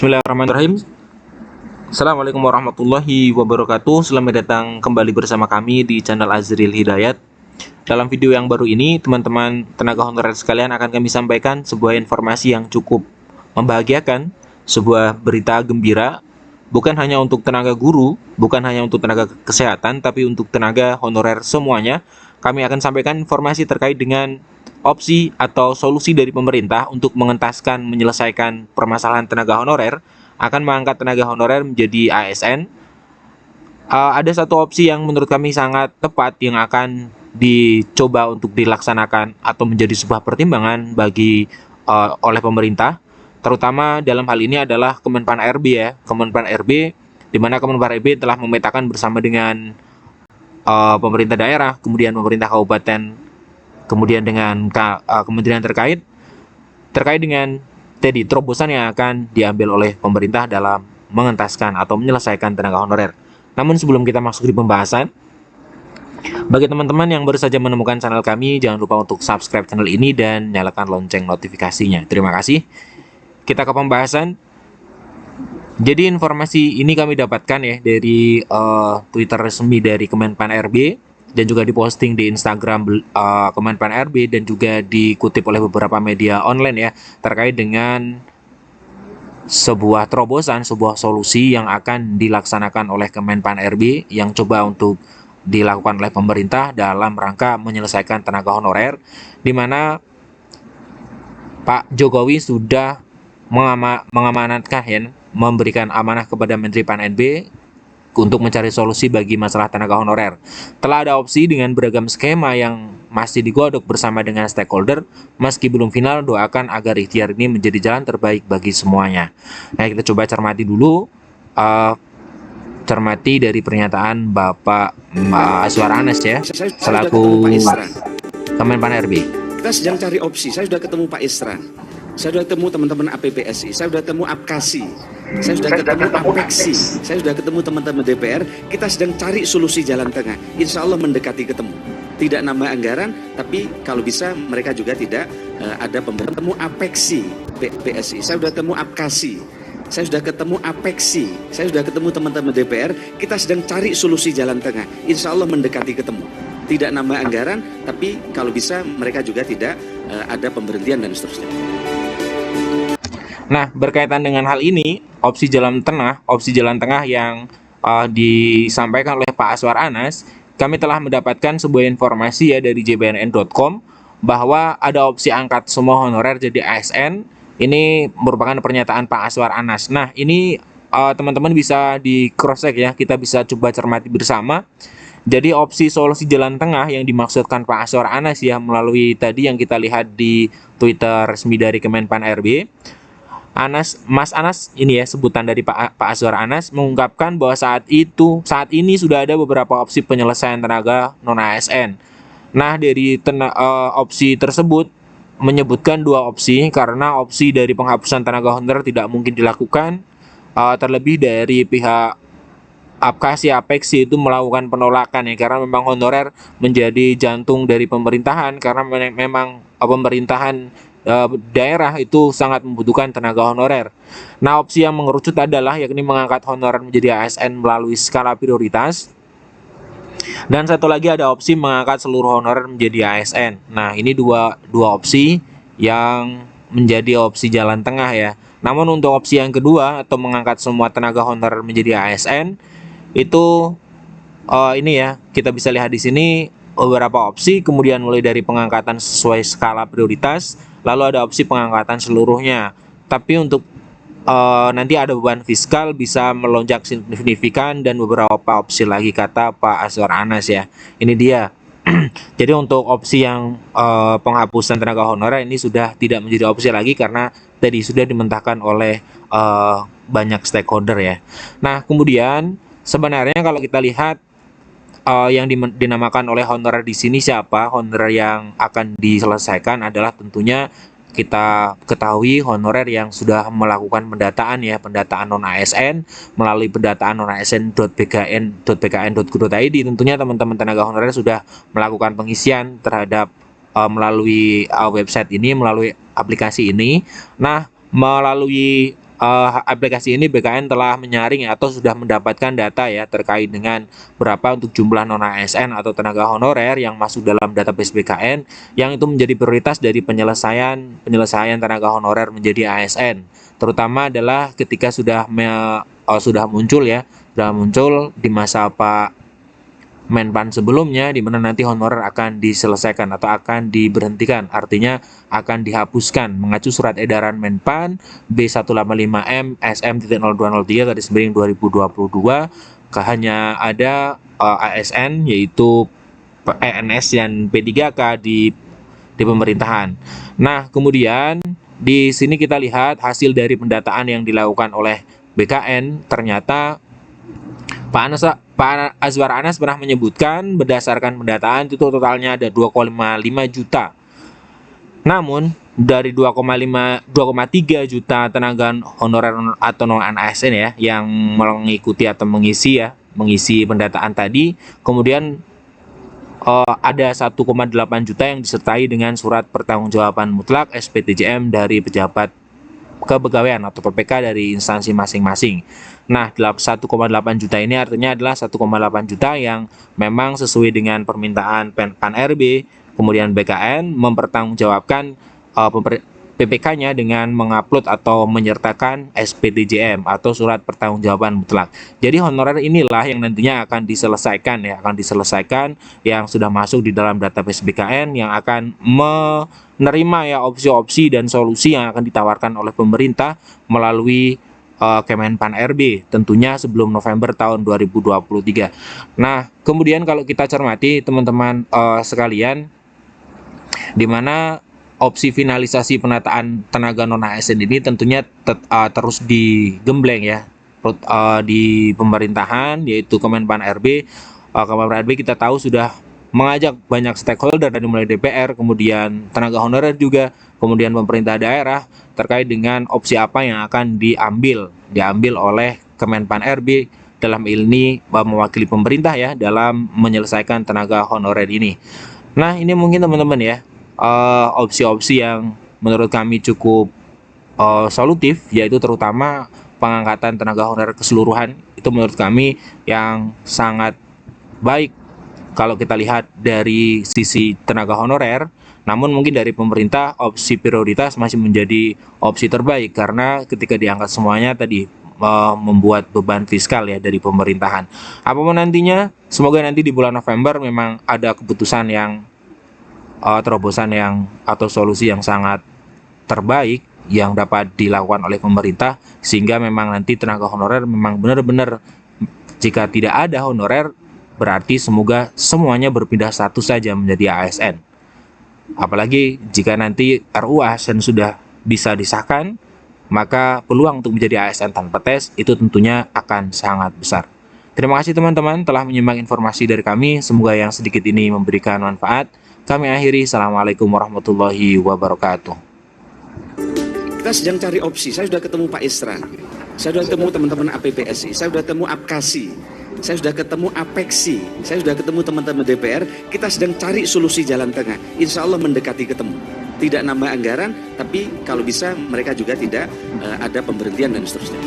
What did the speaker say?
Bismillahirrahmanirrahim. Assalamualaikum warahmatullahi wabarakatuh. Selamat datang kembali bersama kami di channel Azril Hidayat. Dalam video yang baru ini, teman-teman tenaga honorer sekalian, akan kami sampaikan sebuah informasi yang cukup membahagiakan, sebuah berita gembira, bukan hanya untuk tenaga guru, bukan hanya untuk tenaga kesehatan, tapi untuk tenaga honorer semuanya. Kami akan sampaikan informasi terkait dengan opsi atau solusi dari pemerintah untuk mengentaskan menyelesaikan permasalahan tenaga honorer, akan mengangkat tenaga honorer menjadi ASN. Ada satu opsi yang menurut kami sangat tepat yang akan dicoba untuk dilaksanakan atau menjadi sebuah pertimbangan bagi oleh pemerintah, terutama dalam hal ini adalah Kemenpan RB ya, Kemenpan RB, di mana Kemenpan RB telah memetakan bersama dengan pemerintah daerah, kemudian pemerintah kabupaten, kemudian dengan kementerian terkait dengan tadi terobosan yang akan diambil oleh pemerintah dalam mengentaskan atau menyelesaikan tenaga honorer. Namun sebelum kita masuk di pembahasan, bagi teman-teman yang baru saja menemukan channel kami, jangan lupa untuk subscribe channel ini dan nyalakan lonceng notifikasinya. Terima kasih. Kita ke pembahasan. Jadi informasi ini kami dapatkan ya dari Twitter resmi dari Kemenpan RB, dan juga diposting di Instagram Kemenpan RB, dan juga dikutip oleh beberapa media online ya, terkait dengan sebuah terobosan, sebuah solusi yang akan dilaksanakan oleh Kemenpan RB yang coba untuk dilakukan oleh pemerintah dalam rangka menyelesaikan tenaga honorer, di mana Pak Jokowi sudah mengamanatkan ya, memberikan amanah kepada Menteri Pan-RB untuk mencari solusi bagi masalah tenaga honorer. Telah ada opsi dengan beragam skema yang masih digodok bersama dengan stakeholder. Meski belum final, doakan agar ikhtiar ini menjadi jalan terbaik bagi semuanya. Nah, kita coba cermati dulu, cermati dari pernyataan Bapak Azwar Anas ya, selaku Kemenpan RB. Kita sedang cari opsi. Saya sudah ketemu Pak Isra, saya sudah ketemu teman-teman APPSI, saya sudah ketemu APKASI, saya sudah ketemu APEKSI, saya sudah ketemu teman-teman DPR. Kita sedang cari solusi jalan tengah. Insya Allah mendekati ketemu. Tidak nambah anggaran, tapi kalau bisa mereka juga tidak ada pemberian. Ketemu APEKSI, PSI, saya sudah ketemu APKASI, saya sudah ketemu APEKSI, saya sudah ketemu teman-teman DPR. Kita sedang cari solusi jalan tengah. Insya Allah mendekati ketemu. Tidak nambah anggaran, tapi kalau bisa mereka juga tidak ada pemberhentian dan seterusnya. Nah, berkaitan dengan hal ini, opsi jalan tengah yang disampaikan oleh Pak Azwar Anas, kami telah mendapatkan sebuah informasi ya dari jbnn.com bahwa ada opsi angkat semua honorer jadi ASN. Ini merupakan pernyataan Pak Azwar Anas. Nah, ini teman-teman bisa di cross check ya, kita bisa coba cermati bersama. Jadi opsi solusi jalan tengah yang dimaksudkan Pak Azwar Anas ya, melalui tadi yang kita lihat di Twitter resmi dari Kemenpan RB. Mas Anas ini ya, sebutan dari Pak Azwar Anas, mengungkapkan bahwa saat ini sudah ada beberapa opsi penyelesaian tenaga non ASN. Nah, dari opsi tersebut menyebutkan dua opsi, karena opsi dari penghapusan tenaga honorer tidak mungkin dilakukan, terlebih dari pihak APKASI, APEKSI itu melakukan penolakan ya, karena memang honorer menjadi jantung dari pemerintahan, karena memang pemerintahan daerah itu sangat membutuhkan tenaga honorer. Nah, opsi yang mengerucut adalah yakni mengangkat honorer menjadi ASN melalui skala prioritas. Dan satu lagi ada opsi mengangkat seluruh honorer menjadi ASN. Nah, ini dua opsi yang menjadi opsi jalan tengah ya. Namun untuk opsi yang kedua atau mengangkat semua tenaga honorer menjadi ASN, itu ini ya, kita bisa lihat di sini beberapa opsi, kemudian mulai dari pengangkatan sesuai skala prioritas, lalu ada opsi pengangkatan seluruhnya. Tapi untuk nanti ada beban fiskal bisa melonjak signifikan dan beberapa opsi lagi, kata Pak Azwar Anas ya. Ini dia. Jadi untuk opsi yang penghapusan tenaga honorer ini sudah tidak menjadi opsi lagi, karena tadi sudah dimentahkan oleh banyak stakeholder ya. Nah, kemudian sebenarnya kalau kita lihat yang dinamakan oleh honorer di sini siapa? Honorer yang akan diselesaikan adalah tentunya kita ketahui honorer yang sudah melakukan pendataan ya, pendataan non ASN melalui pendataan non ASN.bkn.go.id. Tentunya teman-teman tenaga honorer sudah melakukan pengisian terhadap melalui website ini, melalui aplikasi ini. Nah, melalui aplikasi ini BKN telah menyaring atau sudah mendapatkan data ya terkait dengan berapa untuk jumlah non ASN atau tenaga honorer yang masuk dalam database BKN yang itu menjadi prioritas dari penyelesaian tenaga honorer menjadi ASN. Terutama adalah ketika sudah muncul di masa Pak Menpan sebelumnya, di mana nanti honorer akan diselesaikan atau akan diberhentikan, artinya akan dihapuskan mengacu surat edaran Menpan B185M SM.0203/2022. Hanya ada ASN yaitu ENS dan P3K di pemerintahan. Nah, kemudian di sini kita lihat hasil dari pendataan yang dilakukan oleh BKN. Ternyata Pak Azwar Anas pernah menyebutkan berdasarkan pendataan itu totalnya ada 2,5 juta. Namun dari 2,3 juta tenaga honorer atau non ASN ya yang mengikuti atau mengisi pendataan tadi, kemudian ada 1,8 juta yang disertai dengan surat pertanggungjawaban mutlak SPTJM dari pejabat kepegawaian atau PPK dari instansi masing-masing. Nah, 1,8 juta ini artinya adalah 1,8 juta yang memang sesuai dengan permintaan Pan-RB, kemudian BKN mempertanggungjawabkan PPK-nya dengan mengupload atau menyertakan SPTJM atau surat pertanggungjawaban mutlak. Jadi honorer inilah yang nantinya akan diselesaikan yang sudah masuk di dalam database BKN yang akan menerima ya opsi-opsi dan solusi yang akan ditawarkan oleh pemerintah melalui Kemenpan RB tentunya sebelum November tahun 2023. Nah, kemudian kalau kita cermati teman-teman sekalian, di mana opsi finalisasi penataan tenaga non ASN ini tentunya terus digembleng ya di pemerintahan, yaitu Kemenpan RB. Kemenpan RB kita tahu sudah mengajak banyak stakeholder dari mulai DPR, kemudian tenaga honorer juga, kemudian pemerintah daerah terkait dengan opsi apa yang akan diambil oleh Kemenpan RB dalam ini mewakili pemerintah ya dalam menyelesaikan tenaga honorer ini. Nah, ini mungkin teman-teman ya opsi-opsi yang menurut kami cukup solutif, yaitu terutama pengangkatan tenaga honorer keseluruhan. Itu menurut kami yang sangat baik kalau kita lihat dari sisi tenaga honorer. Namun mungkin dari pemerintah opsi prioritas masih menjadi opsi terbaik, karena ketika diangkat semuanya tadi membuat beban fiskal ya dari pemerintahan. Apapun nantinya, semoga nanti di bulan November memang ada keputusan yang terobosan yang atau solusi yang sangat terbaik yang dapat dilakukan oleh pemerintah, sehingga memang nanti tenaga honorer memang benar-benar, jika tidak ada honorer berarti semoga semuanya berpindah status saja menjadi ASN. Apalagi jika nanti RUU ASN sudah bisa disahkan, maka peluang untuk menjadi ASN tanpa tes itu tentunya akan sangat besar. Terima kasih teman-teman telah menyimak informasi dari kami. Semoga yang sedikit ini memberikan manfaat. Kami akhiri. Assalamualaikum warahmatullahi wabarakatuh. Kita sedang cari opsi. Saya sudah ketemu Pak Isra, saya sudah ketemu teman-teman APPSI, saya sudah ketemu APKASI, saya sudah ketemu APEKSI, saya sudah ketemu teman-teman DPR. Kita sedang cari solusi jalan tengah. Insya Allah mendekati ketemu. Tidak nambah anggaran, tapi kalau bisa mereka juga tidak ada pemberhentian dan seterusnya.